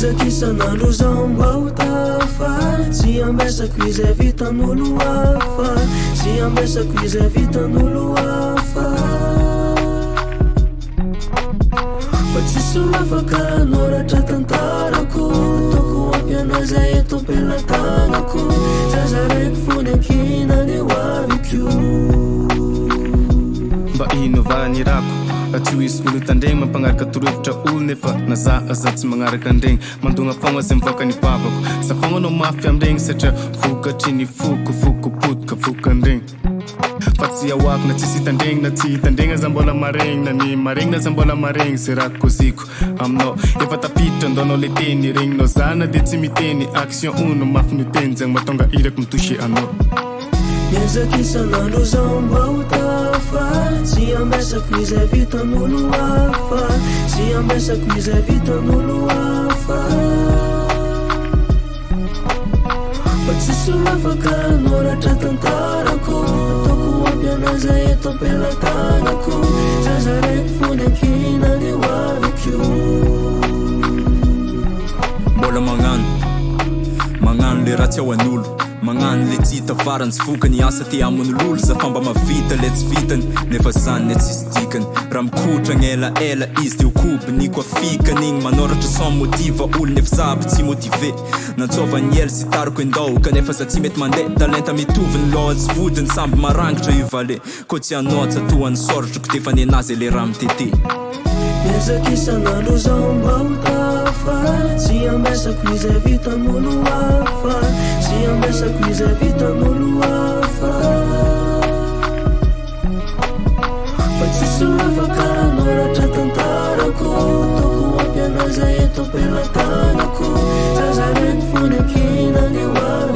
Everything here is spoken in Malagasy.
Miezaka isan'andro zaho mba ho tafaly tsy ambesako izay vitan'olo hafa tsy ambesako izay vitan'olo hafa fa tsisy olo afaka hanoratra tantarako ataoko ampiana zay eto am-pelatanako zaza raiky fony ankinany eo aviko mba ino va nirako tsy hoisy olo tandregny mampanaraka torohevitra olo nefa nazahaza tsy magnaraka andregny mandogna fogna zay mivoaka ny babako za fogna anao mafy amregny satria vokatry ny fokopotika voka andregny fa tsy ahoako na tsisy hitandregny na tsy hitandregny aza mbola maregny na ny maregny na aza mbola maregny zay raha koziko aminao efa tapitra ndonao le teny regninao zana de tsy miteny action ono mafy ny teny zagny mahatonga irako mitouché anao miezaka isan'andro zaho mba ho tafaly tsy ambesako izay vitan'olo hafa tsy ambesako izay vitan'olo hafa fa tsisy olo afaka hanoratra tantarako ataoko ampiana zay eto am-pelatanako zaza raiky fony ankinany eo aviko mbola magnano le raha tsy ao an'olo magnano le tsy hita farany tsy vokany asa ty amon'ololo za fa mba mavita le tsy vitany nefa zany ne tsisy dikany raha mikotragna elaela izy de ho kobiny koa fikany igny manoratra sans motiva olo nefa zaby tsy motive nantsova ny ela sy tariko endao kanefa za tsy mety mandeha talenta mitovy ny loha tsy vodiny samby marangitra io vale ko tsy anoatsa toany sorotrako tefa nenazy le raha mitete miezaka isan'andro zaho mba ho tafaly tsy ambesako izay vitan'olo hafa tsy ambesako izay vitan'olo hafa fa tsisy olo afaka hanoratra tantarako ataoko ampiana zay eto am-pelatanako zaza raiky fony ankinany eo aviko